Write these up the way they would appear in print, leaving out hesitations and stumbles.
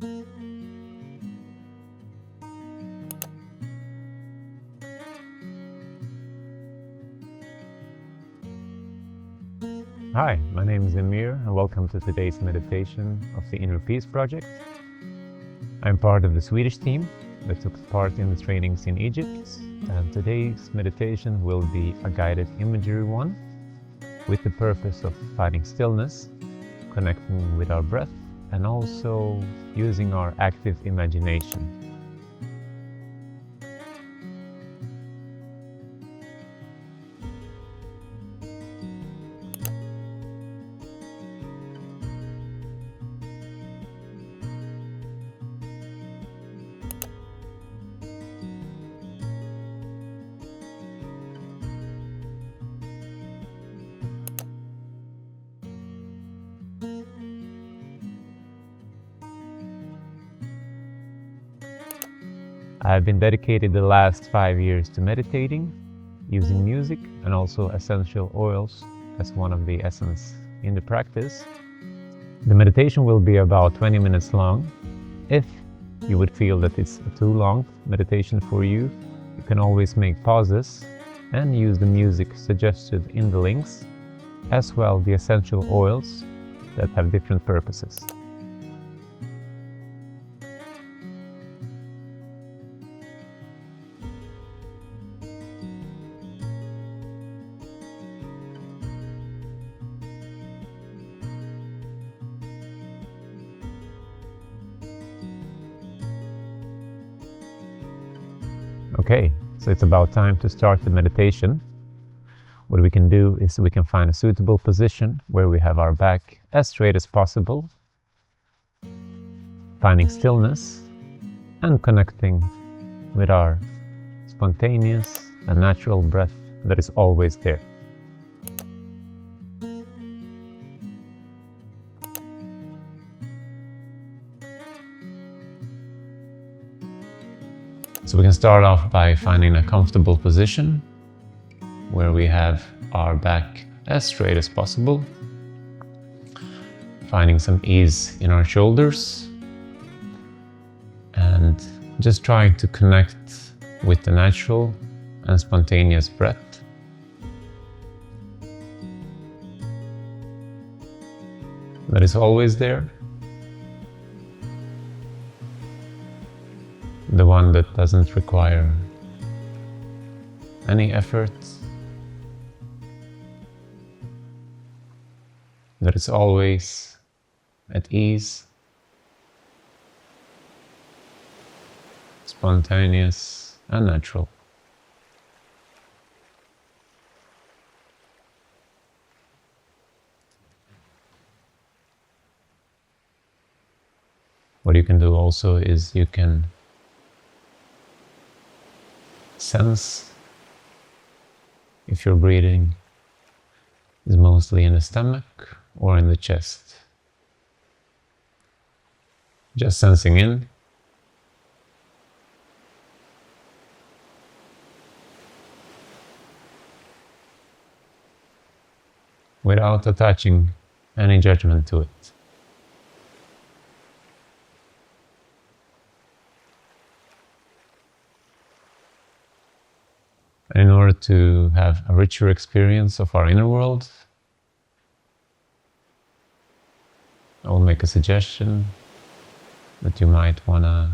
Hi, my name is Emir and welcome to today's meditation of the Inner Peace Project. I'm part of the Swedish team that took part in the trainings in Egypt, and today's meditation will be a guided imagery one with the purpose of finding stillness, connecting with our breath, and also using our active imagination. I've been dedicated the last 5 years to meditating, using music and also essential oils as one of the essence in the practice. The meditation will be about 20 minutes long. If you would feel that it's a too long meditation for you, you can always make pauses and use the music suggested in the links, as well the essential oils that have different purposes. Okay, so it's about time to start the meditation. What we can do is we can find a suitable position where we have our back as straight as possible, finding stillness and connecting with our spontaneous and natural breath that is always there. So we can start off by finding a comfortable position where we have our back as straight as possible, finding some ease in our shoulders, and just trying to connect with the natural and spontaneous breath. That is always there. The one that doesn't require any effort, that is always at ease, spontaneous and natural. What you can do also is you can sense if your breathing is mostly in the stomach or in the chest. Just sensing in, without attaching any judgment to it. And in order to have a richer experience of our inner world, I will make a suggestion that you might want to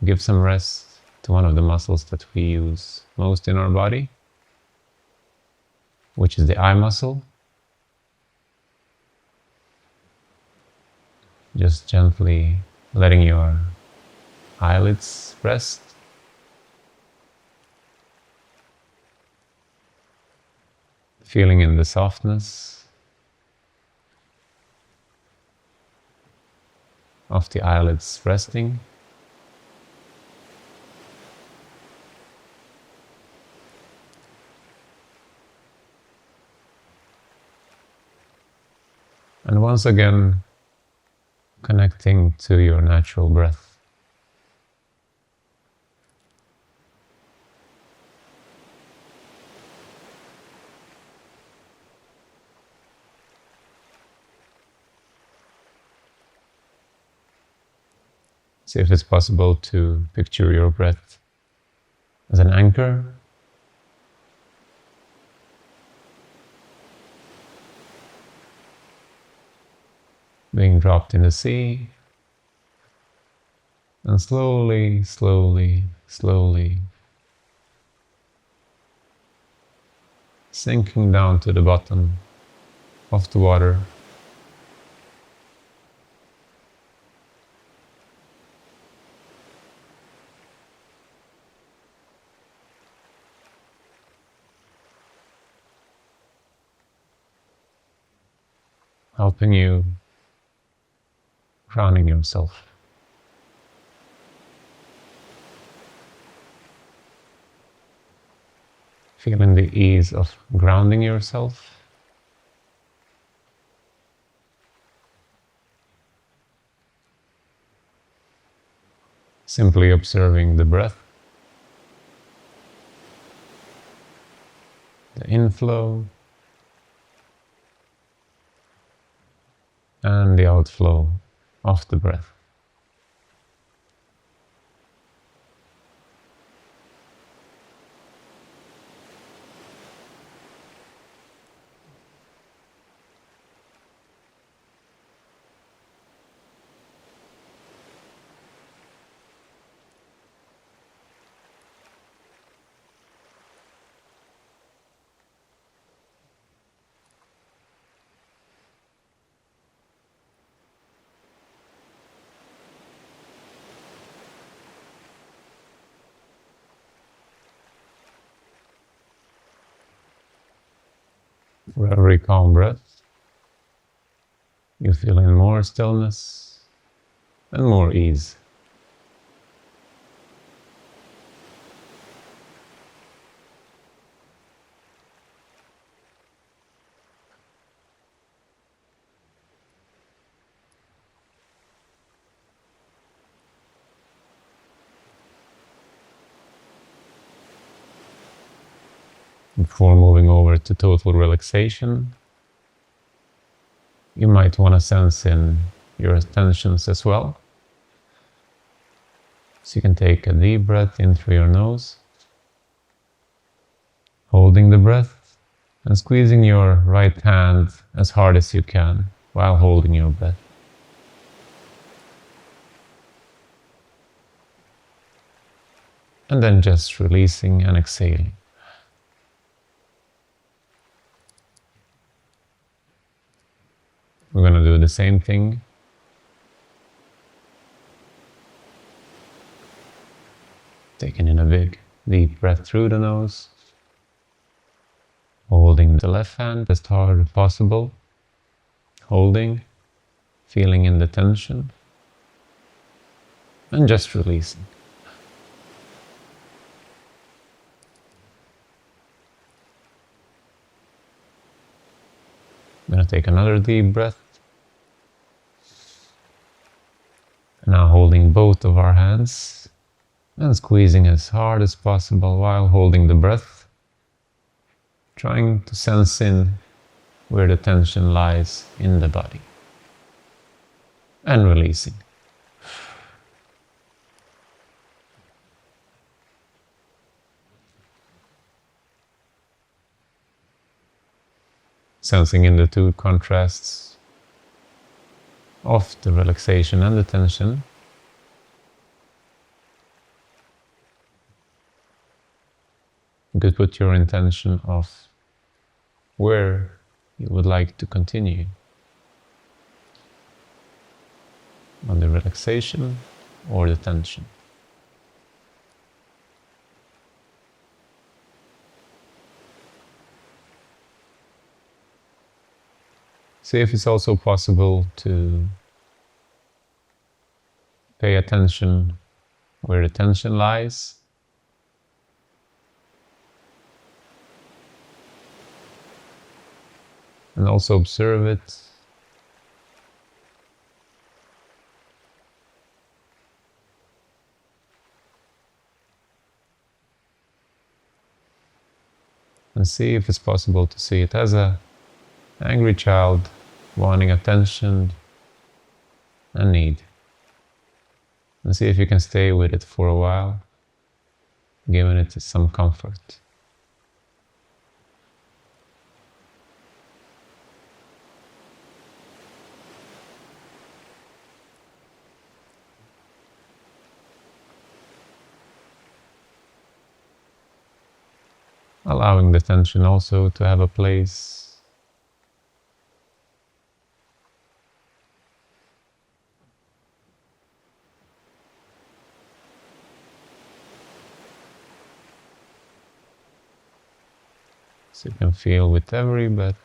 give some rest to one of the muscles that we use most in our body, which is the eye muscle. Just gently letting your eyelids rest. Feeling in the softness of the eyelids resting. And once again, connecting to your natural breath. See if it's possible to picture your breath as an anchor. Being dropped in the sea. And slowly, slowly, slowly sinking down to the bottom of the water. Helping you grounding yourself. Feeling the ease of grounding yourself. Simply observing the breath, the inflow and the outflow of the breath. For every calm breath, you feel in more stillness and more ease. Before moving over to total relaxation, you might want to sense in your tensions as well. So you can take a deep breath in through your nose, holding the breath and squeezing your right hand as hard as you can while holding your breath. And then just releasing and exhaling. We're going to do the same thing. Taking in a big, deep breath through the nose. Holding the left hand as hard as possible. Holding, feeling in the tension. And just releasing. I'm going to take another deep breath. Now holding both of our hands and squeezing as hard as possible while holding the breath, trying to sense in where the tension lies in the body, and releasing. Sensing in the two contrasts of the relaxation and the tension. You could put your intention of where you would like to continue. On the relaxation or the tension. See if it's also possible to pay attention where the tension lies. And also observe it. And see if it's possible to see it as an angry child wanting attention and need. And see if you can stay with it for a while, giving it some comfort. Allowing the tension also to have a place. So you can feel with every breath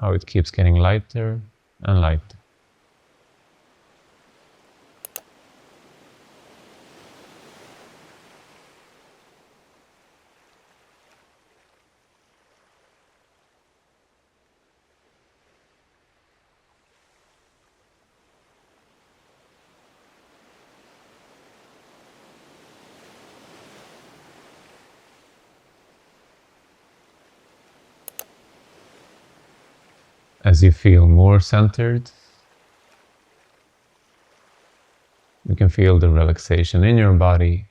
how it keeps getting lighter and lighter. As you feel more centered, you can feel the relaxation in your body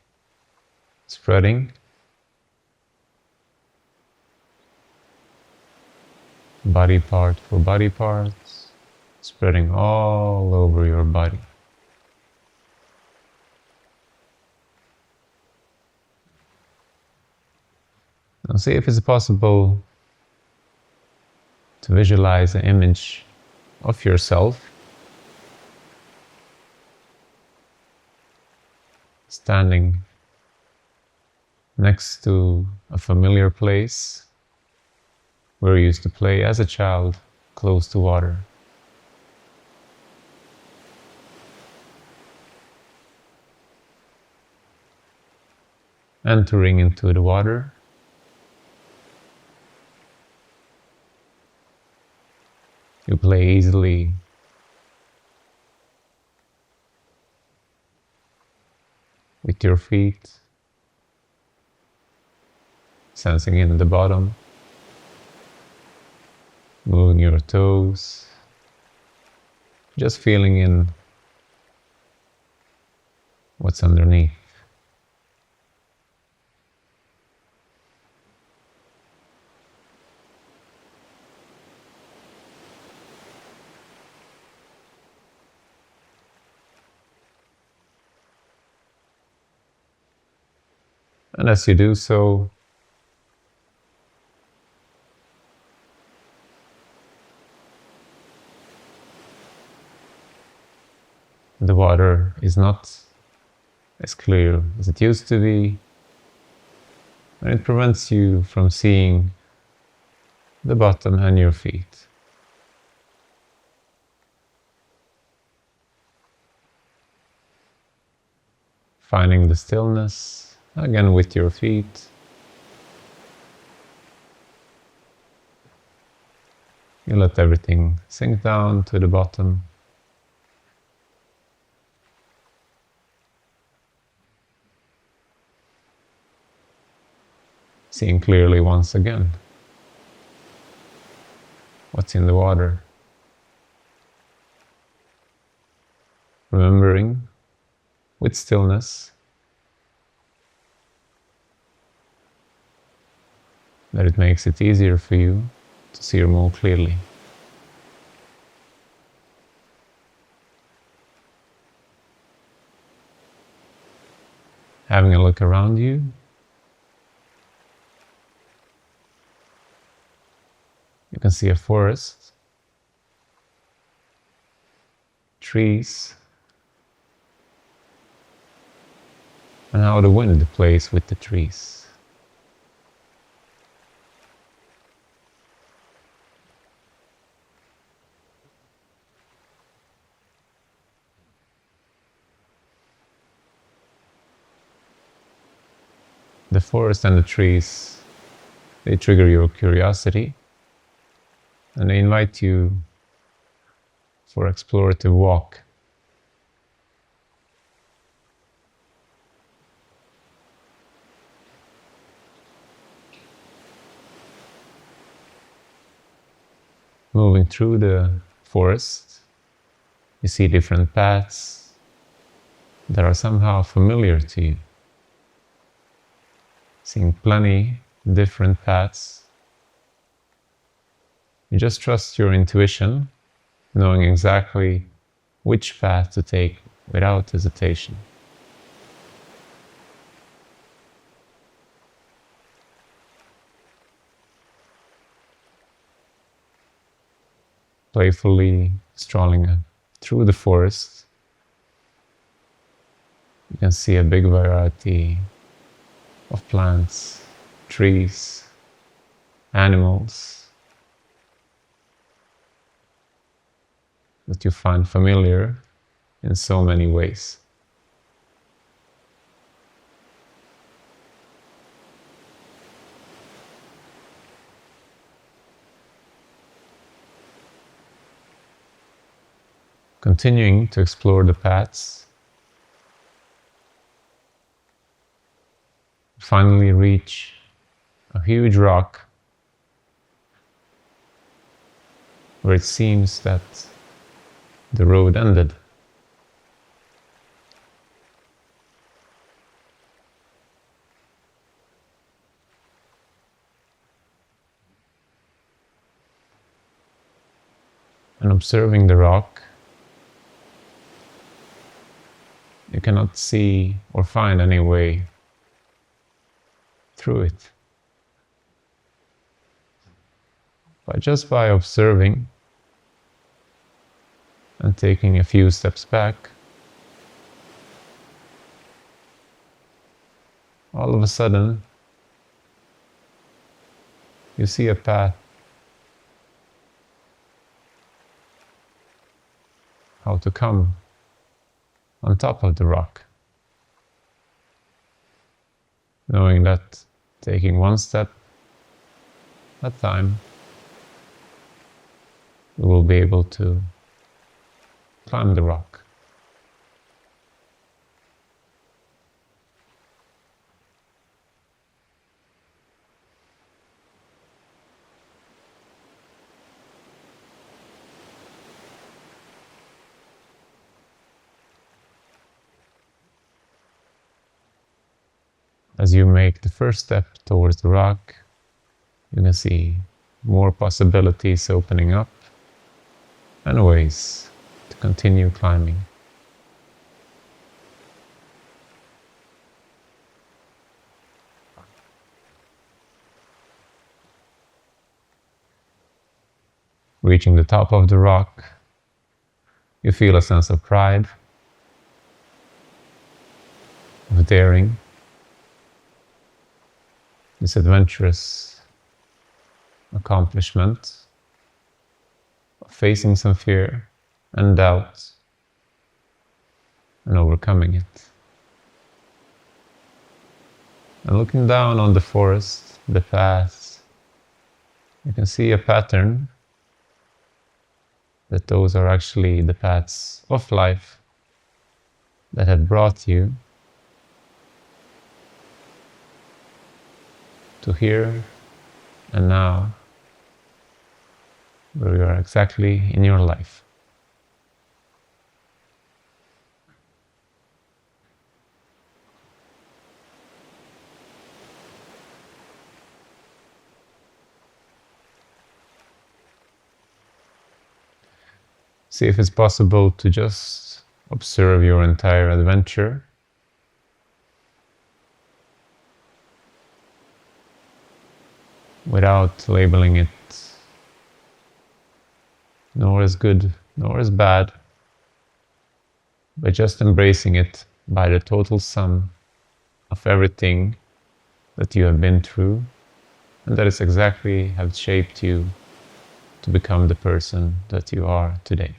spreading. Body part for body parts, spreading all over your body. Now see if it's possible to visualize an image of yourself standing next to a familiar place where you used to play as a child close to water. Entering into the water, you play easily with your feet, sensing in the bottom, moving your toes, just feeling in what's underneath. And as you do so, the water is not as clear as it used to be, and it prevents you from seeing the bottom and your feet. Finding the stillness, again with your feet. You let everything sink down to the bottom. Seeing clearly once again what's in the water. Remembering with stillness that it makes it easier for you to see more clearly. Having a look around you, you can see a forest, trees, and how the wind plays with the trees. The forest and the trees, they trigger your curiosity, and they invite you for explorative walk. Moving through the forest, you see different paths that are somehow familiar to you. Seeing plenty different paths. You just trust your intuition, knowing exactly which path to take without hesitation. Playfully strolling through the forest, you can see a big variety of plants, trees, animals that you find familiar in so many ways. Continuing to explore the paths, finally reach a huge rock where it seems that the road ended. And observing the rock, you cannot see or find any way through it. But just by observing and taking a few steps back, all of a sudden you see a path how to come on top of the rock, knowing that taking one step at a time, you will be able to climb the rock. As you make the first step towards the rock, you can see more possibilities opening up and ways to continue climbing. Reaching the top of the rock, you feel a sense of pride, of daring, this adventurous accomplishment of facing some fear and doubt and overcoming it. And looking down on the forest, the paths, you can see a pattern that those are actually the paths of life that have brought you to here and now, where you are exactly in your life. See if it's possible to just observe your entire adventure. Without labeling it nor as good nor as bad, but just embracing it by the total sum of everything that you have been through, and that is exactly have shaped you to become the person that you are today.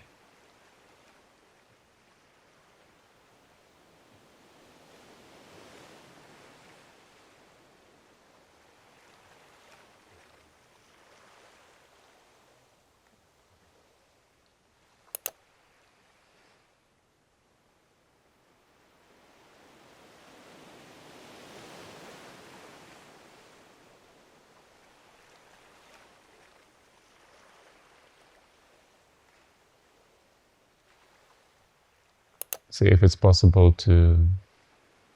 See if it's possible to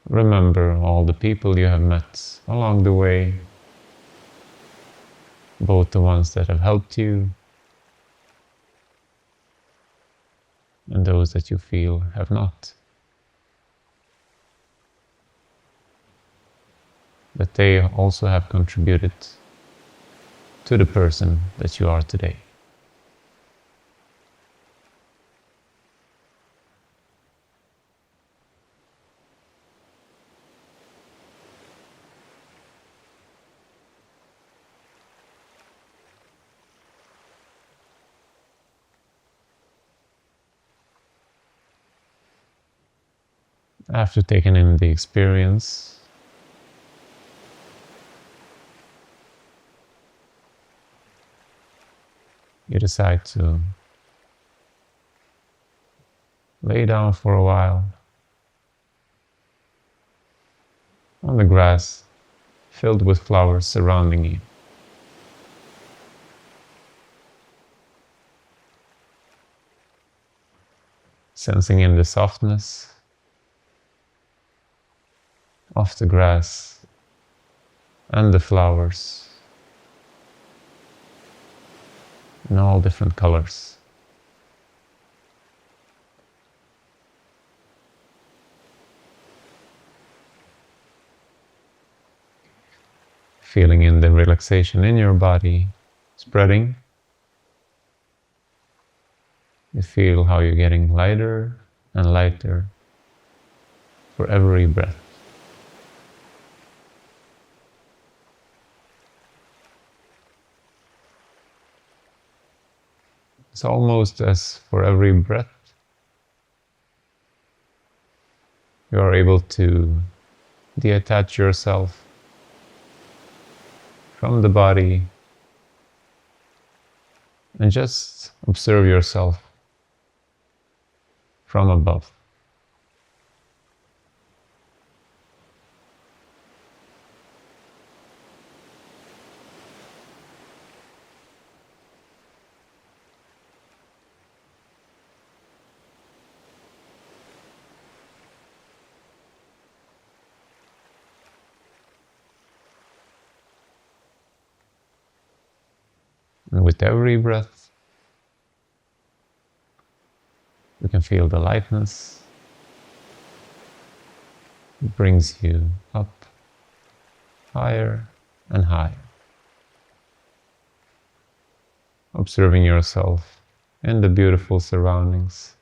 remember all the people you have met along the way, both the ones that have helped you and those that you feel have not. That they also have contributed to the person that you are today. After taking in the experience, you decide to lay down for a while on the grass filled with flowers surrounding you. Sensing in the softness of the grass and the flowers in all different colors. Feeling in the relaxation in your body spreading. You feel how you're getting lighter and lighter for every breath. It's almost as for every breath you are able to detach yourself from the body and just observe yourself from above. And with every breath, you can feel the lightness. It brings you up higher and higher. Observing yourself in the beautiful surroundings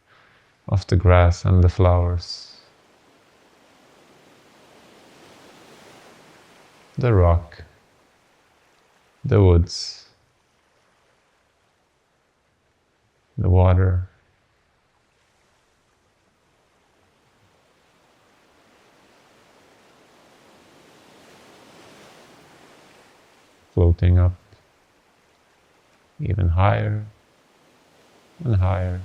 of the grass and the flowers, the rock, the woods, the water, floating up even higher and higher.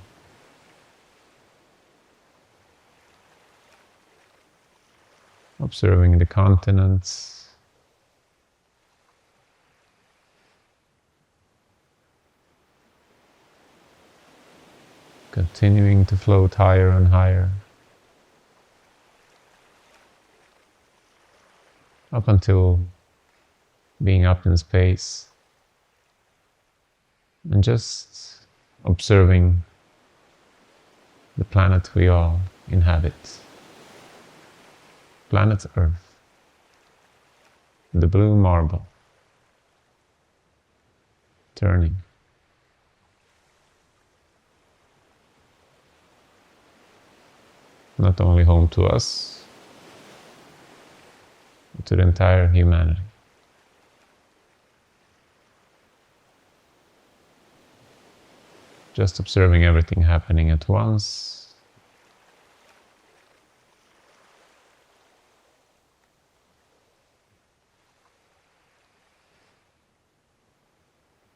Observing the continents, continuing to float higher and higher, up until being up in space, and just observing the planet we all inhabit, planet Earth, the blue marble, turning. Not only home to us, but to the entire humanity. Just observing everything happening at once.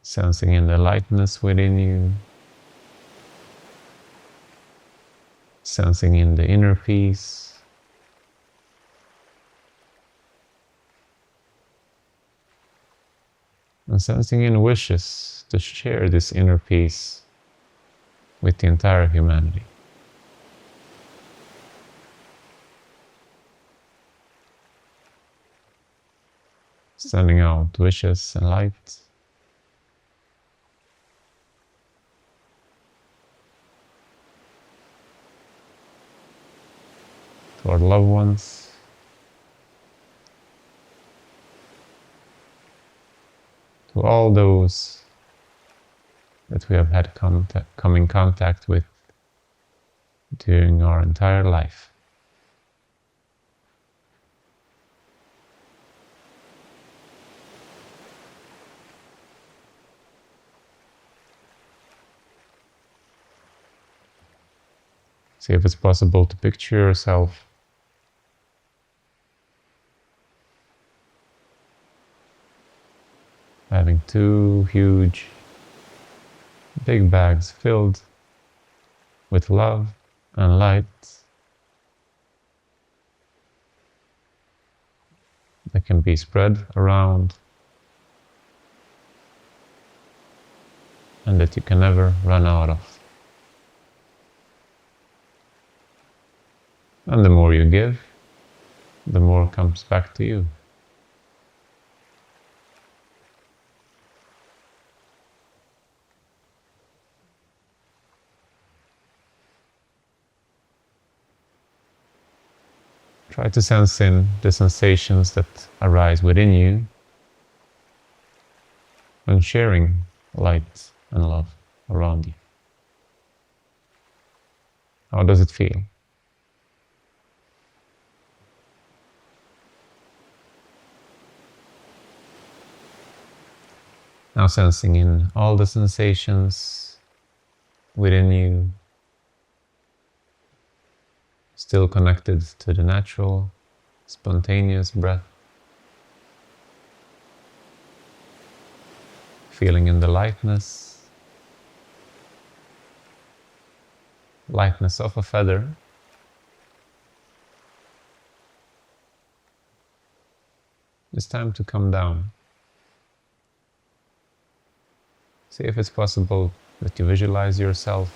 Sensing in the lightness within you. Sensing in the inner peace. And sensing in wishes to share this inner peace with the entire humanity. sending out wishes and light to our loved ones, to all those that we have had come in contact with during our entire life. See if it's possible to picture yourself having two huge big bags filled with love and light that can be spread around and that you can never run out of. And the more you give, the more comes back to you. Try to sense in the sensations that arise within you when sharing light and love around you. How does it feel? Now sensing in all the sensations within you, still connected to the natural, spontaneous breath. Feeling in the lightness of a feather. It's time to come down. See if it's possible that you visualize yourself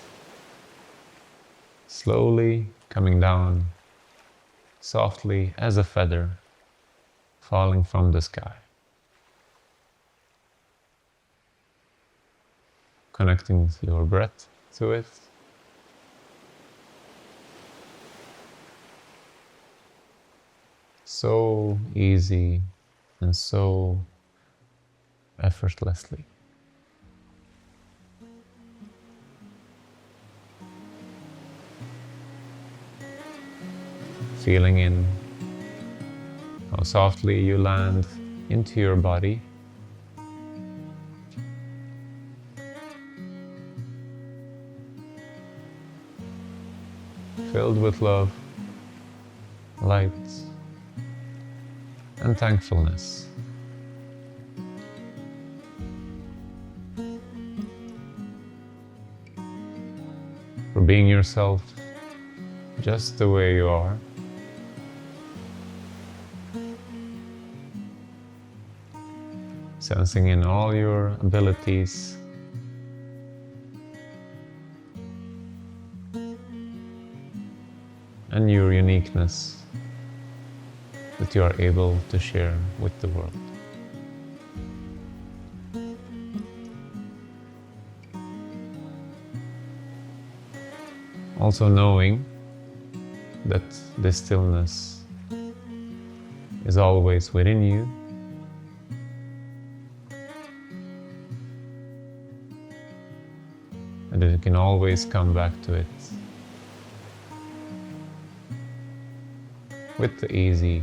slowly coming down softly as a feather falling from the sky. Connecting your breath to it. So easy and so effortlessly. Feeling in how softly you land into your body. Filled with love, light, and thankfulness. For being yourself just the way you are. Sensing in all your abilities, and your uniqueness that you are able to share with the world. Also knowing that this stillness is always within you. And that you can always come back to it with the easy,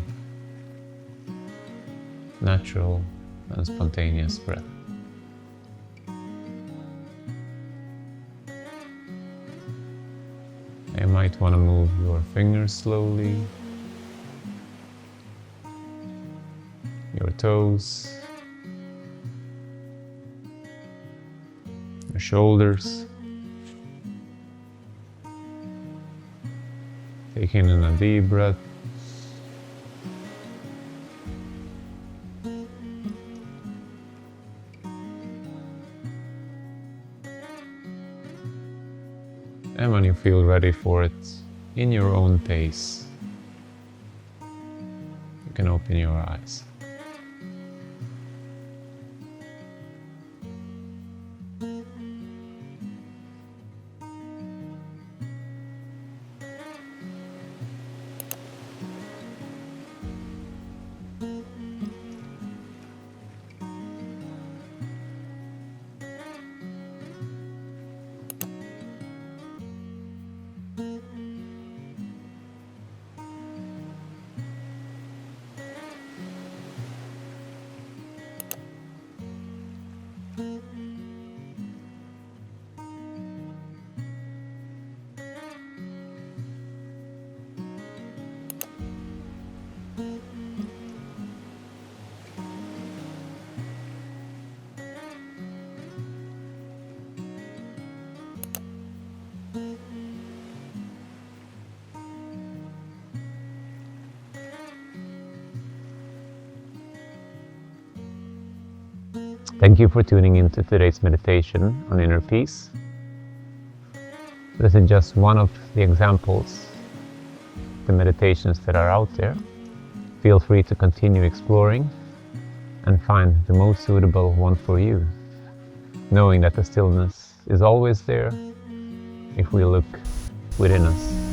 natural and spontaneous breath. You might want to move your fingers slowly, your toes, your shoulders. Taking in a deep breath. And when you feel ready for it, in your own pace, you can open your eyes. Thank you for tuning into today's meditation on inner peace. This is just one of the examples, the meditations that are out there. Feel free to continue exploring and find the most suitable one for you, knowing that the stillness is always there if we look within us.